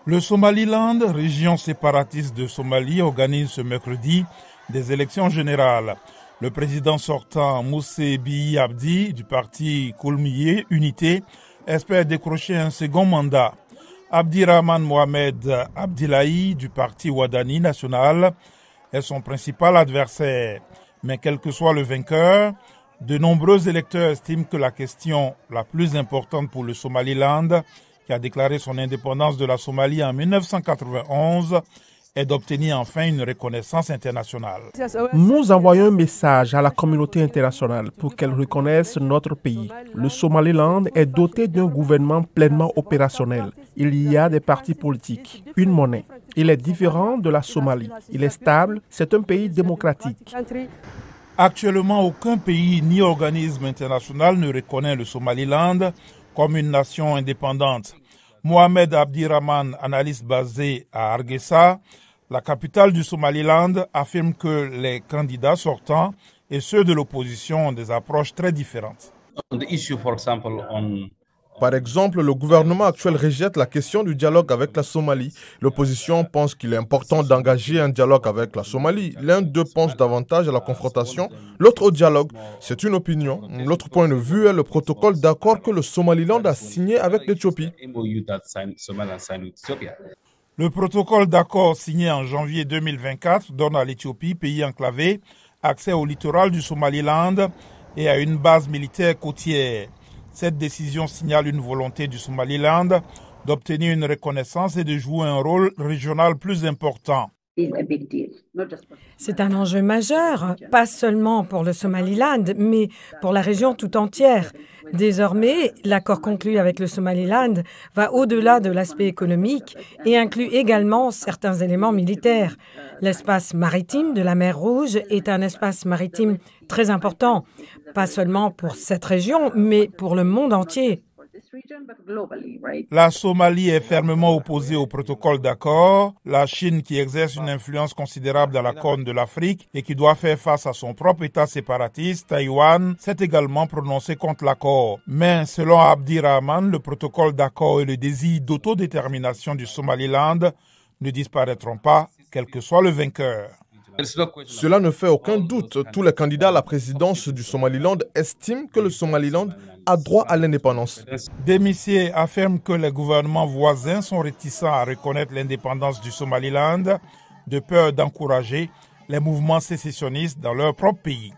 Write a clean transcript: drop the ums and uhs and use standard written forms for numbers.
Le Somaliland, région séparatiste de Somalie, organise ce mercredi des élections générales. Le président sortant Moussé Bihi Abdi du parti Kulmiye Unité espère décrocher un second mandat. Abdirahman Mohamed Abdillahi du parti Wadani National est son principal adversaire. Mais quel que soit le vainqueur, de nombreux électeurs estiment que la question la plus importante pour le Somaliland, qui a déclaré son indépendance de la Somalie en 1991, est d'obtenir enfin une reconnaissance internationale. Nous envoyons un message à la communauté internationale pour qu'elle reconnaisse notre pays. Le Somaliland est doté d'un gouvernement pleinement opérationnel. Il y a des partis politiques, une monnaie. Il est différent de la Somalie. Il est stable, c'est un pays démocratique. Actuellement, aucun pays ni organisme international ne reconnaît le Somaliland comme une nation indépendante. Mohamed Abdirahman, analyste basé à Hargeisa, la capitale du Somaliland, affirme que les candidats sortants et ceux de l'opposition ont des approches très différentes. Par exemple, le gouvernement actuel rejette la question du dialogue avec la Somalie. L'opposition pense qu'il est important d'engager un dialogue avec la Somalie. L'un d'eux pense davantage à la confrontation, l'autre au dialogue. C'est une opinion. L'autre point de vue est le protocole d'accord que le Somaliland a signé avec l'Éthiopie. Le protocole d'accord signé en janvier 2024 donne à l'Éthiopie, pays enclavé, accès au littoral du Somaliland et à une base militaire côtière. Cette décision signale une volonté du Somaliland d'obtenir une reconnaissance et de jouer un rôle régional plus important. C'est un enjeu majeur, pas seulement pour le Somaliland, mais pour la région tout entière. Désormais, l'accord conclu avec le Somaliland va au-delà de l'aspect économique et inclut également certains éléments militaires. L'espace maritime de la mer Rouge est un espace maritime très important, pas seulement pour cette région, mais pour le monde entier. La Somalie est fermement opposée au protocole d'accord. La Chine, qui exerce une influence considérable dans la Corne de l'Afrique et qui doit faire face à son propre État séparatiste, Taïwan, s'est également prononcé contre l'accord. Mais selon Abdirahman, le protocole d'accord et le désir d'autodétermination du Somaliland ne disparaîtront pas, quel que soit le vainqueur. Cela ne fait aucun doute. Tous les candidats à la présidence du Somaliland estiment que le Somaliland a droit à l'indépendance. Demissier affirme que les gouvernements voisins sont réticents à reconnaître l'indépendance du Somaliland de peur d'encourager les mouvements sécessionnistes dans leur propre pays.